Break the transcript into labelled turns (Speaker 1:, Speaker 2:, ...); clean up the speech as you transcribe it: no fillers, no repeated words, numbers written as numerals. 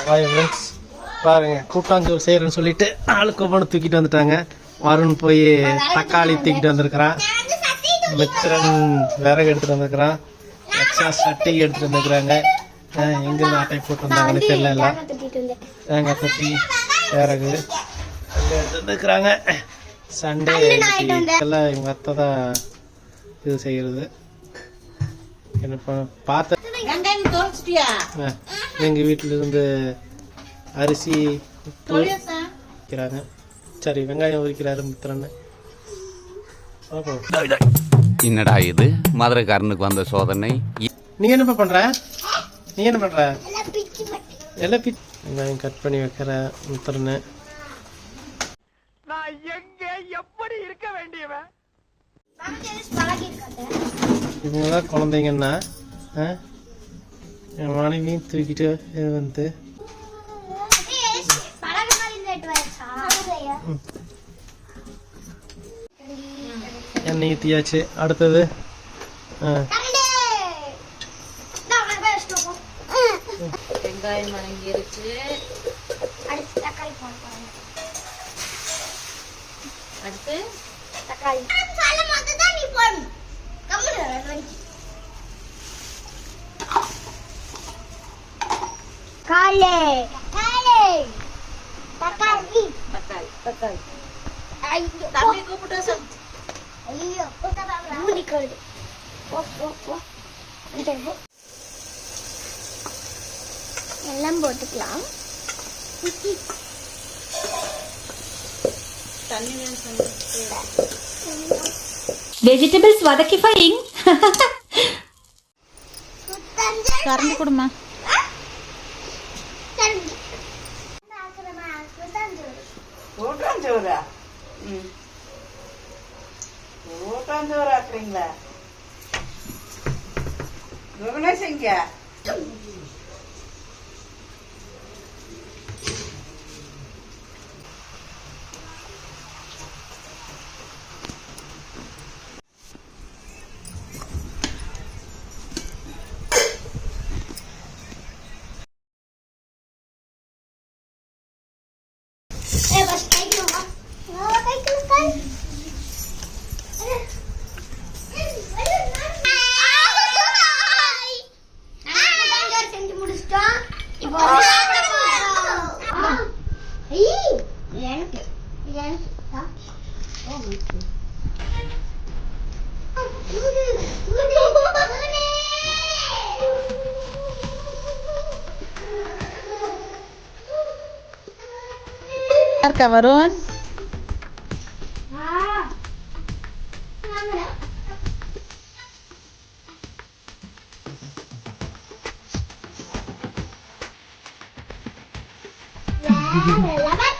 Speaker 1: Hi friends, பாருங்க கூட்டாஞ்சோறு செய்கிறேன்னு சொல்லிட்டு ஆளுக்கு ஒவ்வொன்று தூக்கிட்டு வந்துட்டாங்க. வருண் போய் தக்காளி தூக்கிட்டு வந்திருக்கிறான், மித்திரன் விறகு எடுத்துகிட்டு வந்திருக்கிறான், எக்ஸ்ட்ரா சட்டி எடுத்துகிட்டு வந்துருக்குறாங்க. எங்கே ஆட்டை போட்டு வந்தாங்கன்னு தெரியல. எல்லாம் தேங்காய் தட்டி விறகு எடுத்து வந்துருக்குறாங்க. சண்டே எல்லாம் இவங்க அத்தை தான் இது செய்கிறது. என்ன பார்த்த எங்கள் வீட்டிலிருந்து அரிசி உரிக்கிறாங்க. சரி, வெங்காயம் உரிக்கிறாரு மித்திரன்னு.
Speaker 2: என்னடா இது மதுரைக்காரனுக்கு வந்த சோதனை.
Speaker 1: நீ என்ன பண்ற? எல்லாம் வெங்காயம் கட் பண்ணி வைக்கிற மித்திரன்னு.
Speaker 3: நான் எங்க எப்படி இருக்க வேண்டியவன்?
Speaker 1: இவங்கதான் குழந்தைங்கன்னா என் மனைவியும் தூக்கிட்டு இது வந்து எண்ணெய் ஊற்றியாச்சு. அடுத்தது
Speaker 4: வெங்காயம் வணங்கிருச்சு. அடுத்து தக்காளி தம்பி கூப்பிட்டு
Speaker 5: எல்லாம் போட்டுக்கலாம்.
Speaker 6: வெஜிடபிள்ஸ் வதக்கிஃபைங். கரண்ட் கொடுமா.
Speaker 4: கூட்டாஞ்சோறா? கூட்டாஞ்சோறு ஆக்குறீங்களா? குணேஷங்க
Speaker 6: இருக்கா வருண்?
Speaker 5: வேற